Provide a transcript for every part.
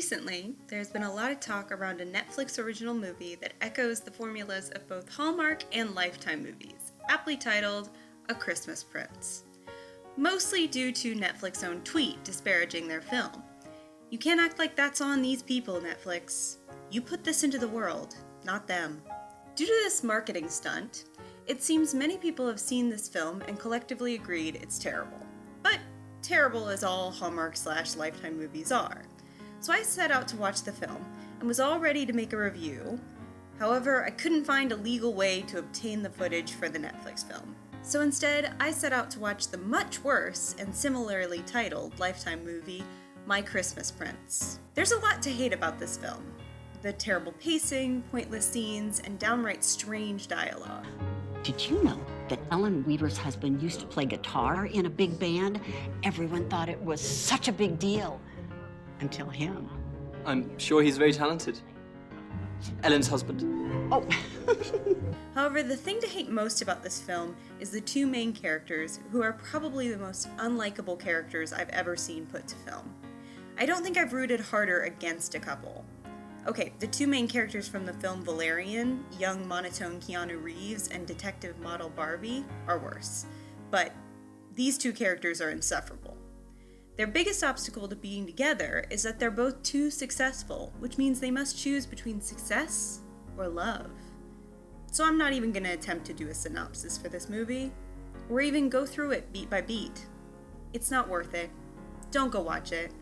Recently, there's been a lot of talk around a Netflix original movie that echoes the formulas of both Hallmark and Lifetime movies, aptly titled A Christmas Prince. Mostly due to Netflix's own tweet disparaging their film. You can't act like that's on these people, Netflix. You put this into the world, not them. Due to this marketing stunt, it seems many people have seen this film and collectively agreed it's terrible. But terrible as all Hallmark/Lifetime movies are. So I set out to watch the film and was all ready to make a review. However, I couldn't find a legal way to obtain the footage for the Netflix film. So instead, I set out to watch the much worse and similarly titled Lifetime movie, My Christmas Prince. There's a lot to hate about this film. The terrible pacing, pointless scenes, and downright strange dialogue. Did you know that Ellen Weaver's husband used to play guitar in a big band? Everyone thought it was such a big deal. Until him. I'm sure he's very talented. Ellen's husband. Oh. However, the thing to hate most about this film is the two main characters, who are probably the most unlikable characters I've ever seen put to film. I don't think I've rooted harder against a couple. Okay, the two main characters from the film Valerian, young monotone Keanu Reeves and detective model Barbie, are worse. But these two characters are insufferable. Their biggest obstacle to being together is that they're both too successful, which means they must choose between success or love. So I'm not even going to attempt to do a synopsis for this movie, or even go through it beat by beat. It's not worth it. Don't go watch it.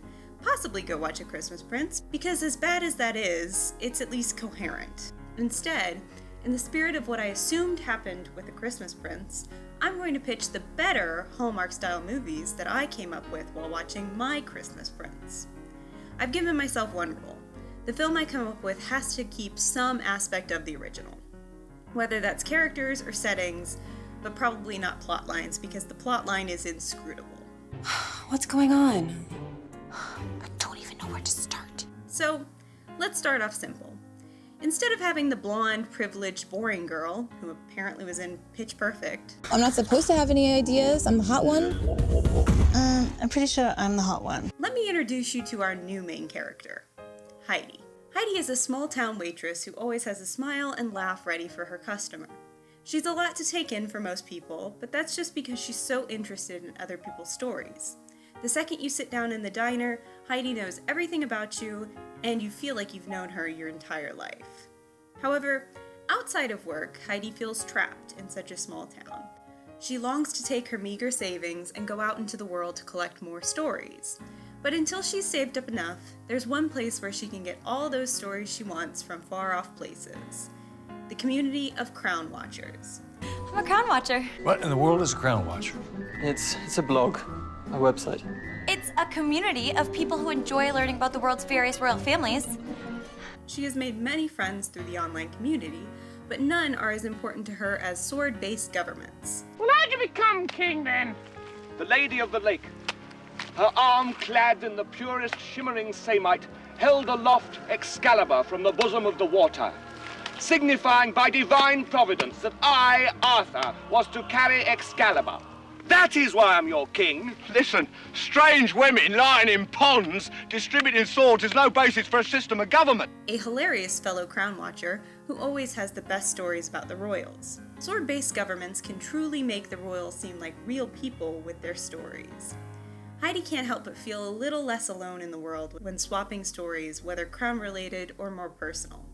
Possibly go watch A Christmas Prince, because as bad as that is, it's at least coherent. Instead, in the spirit of what I assumed happened with A Christmas Prince, I'm going to pitch the better Hallmark-style movies that I came up with while watching My Christmas Prince. I've given myself one rule. The film I come up with has to keep some aspect of the original. Whether that's characters or settings, but probably not plot lines, because the plot line is inscrutable. What's going on? I don't even know where to start. So, let's start off simple. Instead of having the blonde, privileged, boring girl, who apparently was in Pitch Perfect. I'm not supposed to have any ideas. I'm the hot one. I'm pretty sure I'm the hot one. Let me introduce you to our new main character, Heidi. Heidi is a small-town waitress who always has a smile and laugh ready for her customer. She's a lot to take in for most people, but that's just because she's so interested in other people's stories. The second you sit down in the diner, Heidi knows everything about you, and you feel like you've known her your entire life. However, outside of work, Heidi feels trapped in such a small town. She longs to take her meager savings and go out into the world to collect more stories. But until she's saved up enough, there's one place where she can get all those stories she wants from far-off places. The community of Crown Watchers. I'm a Crown Watcher. What in the world is a Crown Watcher? It's a blog, a website. It's a community of people who enjoy learning about the world's various royal families. She has made many friends through the online community, but none are as important to her as sword-based governments. Well, how'd you become king, then? The Lady of the Lake, her arm clad in the purest shimmering samite, held aloft Excalibur from the bosom of the water, signifying by divine providence that I, Arthur, was to carry Excalibur. That is why I'm your king. Listen, strange women lying in ponds distributing swords is no basis for a system of government. A hilarious fellow Crown Watcher who always has the best stories about the royals. Sword-based governments can truly make the royals seem like real people with their stories. Heidi can't help but feel a little less alone in the world when swapping stories, whether crown-related or more personal.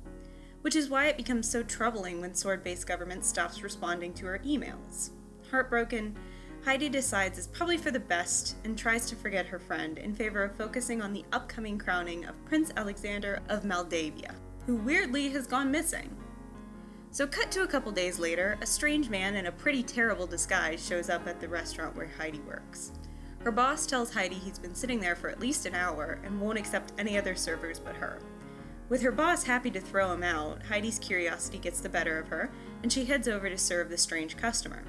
Which is why it becomes so troubling when sword-based government stops responding to her emails. Heartbroken, Heidi decides it's probably for the best and tries to forget her friend in favor of focusing on the upcoming crowning of Prince Alexander of Moldavia, who weirdly has gone missing. So cut to a couple days later, a strange man in a pretty terrible disguise shows up at the restaurant where Heidi works. Her boss tells Heidi he's been sitting there for at least an hour and won't accept any other servers but her. With her boss happy to throw him out, Heidi's curiosity gets the better of her, and she heads over to serve the strange customer.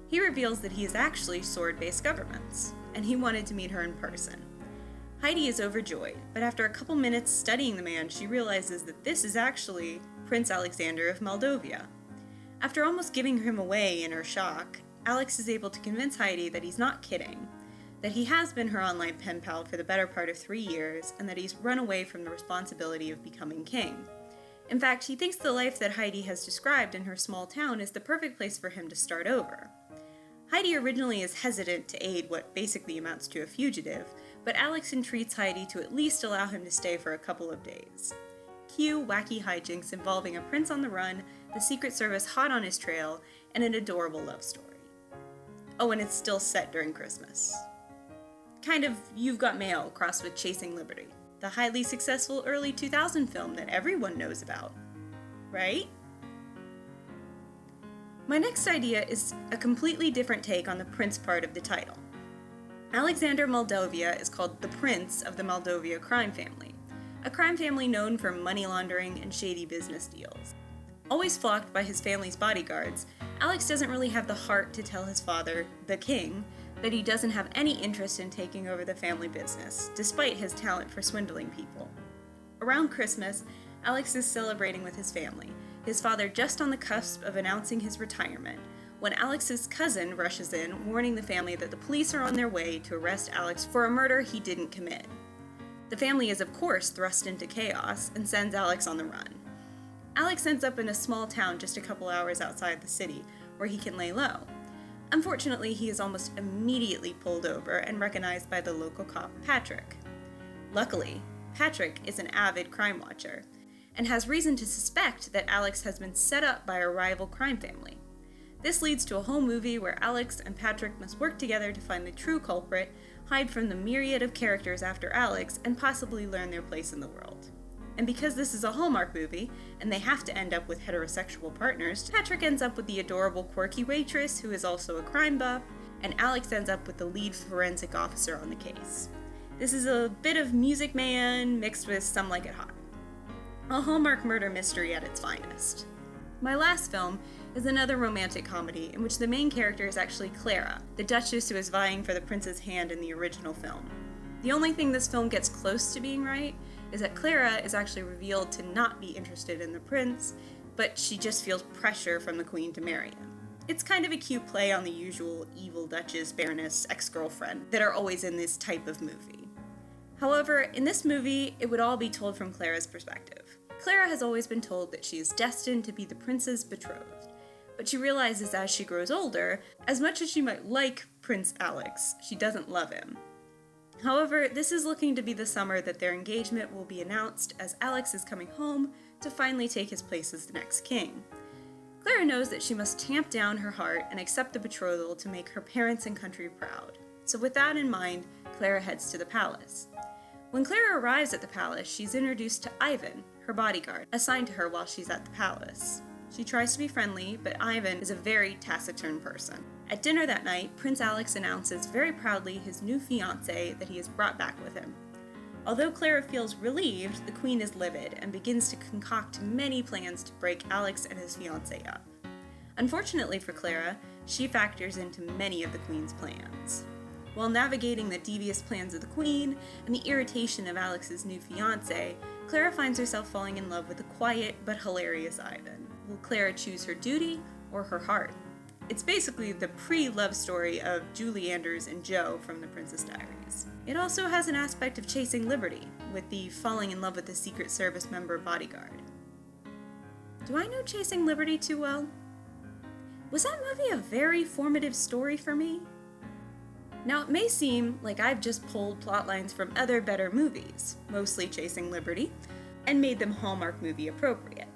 He reveals that he is actually sword-based governments, and he wanted to meet her in person. Heidi is overjoyed, but after a couple minutes studying the man, she realizes that this is actually Prince Alexander of Moldavia. After almost giving him away in her shock, Alex is able to convince Heidi that he's not kidding. that he has been her online pen pal for the better part of 3 years, and that he's run away from the responsibility of becoming king. In fact, he thinks the life that Heidi has described in her small town is the perfect place for him to start over. Heidi originally is hesitant to aid what basically amounts to a fugitive, but Alex entreats Heidi to at least allow him to stay for a couple of days. Cue wacky hijinks involving a prince on the run, the Secret Service hot on his trail, and an adorable love story. Oh, and it's still set during Christmas. Kind of You've Got Mail crossed with Chasing Liberty, the highly successful early 2000 film that everyone knows about. Right? My next idea is a completely different take on the prince part of the title. Alexander Moldovia is called the Prince of the Moldovia crime family, a crime family known for money laundering and shady business deals. Always flocked by his family's bodyguards, Alex doesn't really have the heart to tell his father, the king, that he doesn't have any interest in taking over the family business, despite his talent for swindling people. Around Christmas, Alex is celebrating with his family, his father just on the cusp of announcing his retirement, when Alex's cousin rushes in, warning the family that the police are on their way to arrest Alex for a murder he didn't commit. The family is of course thrust into chaos and sends Alex on the run. Alex ends up in a small town just a couple hours outside the city, where he can lay low. Unfortunately, he is almost immediately pulled over and recognized by the local cop, Patrick. Luckily, Patrick is an avid crime watcher, and has reason to suspect that Alex has been set up by a rival crime family. This leads to a whole movie where Alex and Patrick must work together to find the true culprit, hide from the myriad of characters after Alex, and possibly learn their place in the world. And because this is a Hallmark movie, and they have to end up with heterosexual partners, Patrick ends up with the adorable quirky waitress who is also a crime buff, and Alex ends up with the lead forensic officer on the case. This is a bit of Music Man mixed with Some Like It Hot. A Hallmark murder mystery at its finest. My last film is another romantic comedy in which the main character is actually Clara, the duchess who is vying for the prince's hand in the original film. The only thing this film gets close to being right is that Clara is actually revealed to not be interested in the prince, but she just feels pressure from the queen to marry him. It's kind of a cute play on the usual evil duchess, baroness, ex-girlfriend that are always in this type of movie. However, in this movie, it would all be told from Clara's perspective. Clara has always been told that she is destined to be the prince's betrothed, but she realizes as she grows older, as much as she might like Prince Alex, she doesn't love him. However, this is looking to be the summer that their engagement will be announced, as Alex is coming home to finally take his place as the next king. Clara knows that she must tamp down her heart and accept the betrothal to make her parents and country proud. So with that in mind, Clara heads to the palace. When Clara arrives at the palace, she's introduced to Ivan, her bodyguard, assigned to her while she's at the palace. She tries to be friendly, but Ivan is a very taciturn person. At dinner that night, Prince Alex announces very proudly his new fiancée that he has brought back with him. Although Clara feels relieved, the queen is livid and begins to concoct many plans to break Alex and his fiancée up. Unfortunately for Clara, she factors into many of the queen's plans. While navigating the devious plans of the queen and the irritation of Alex's new fiancé, Clara finds herself falling in love with the quiet but hilarious Ivan. Will Clara choose her duty or her heart? It's basically the pre-love story of Julie Andrews and Joe from The Princess Diaries. It also has an aspect of Chasing Liberty, with the falling in love with the Secret Service member bodyguard. Do I know Chasing Liberty too well? Was that movie a very formative story for me? Now, it may seem like I've just pulled plot lines from other better movies, mostly Chasing Liberty, and made them Hallmark movie appropriate.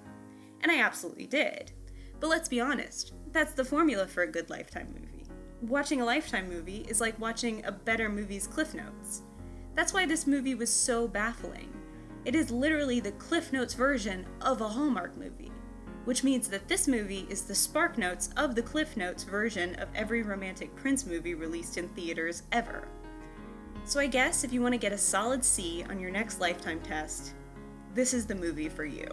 And I absolutely did. But let's be honest, that's the formula for a good Lifetime movie. Watching a Lifetime movie is like watching a better movie's Cliff Notes. That's why this movie was so baffling. It is literally the Cliff Notes version of a Hallmark movie, which means that this movie is the Spark Notes of the Cliff Notes version of every romantic Prince movie released in theaters ever. So I guess if you want to get a solid C on your next Lifetime test, this is the movie for you.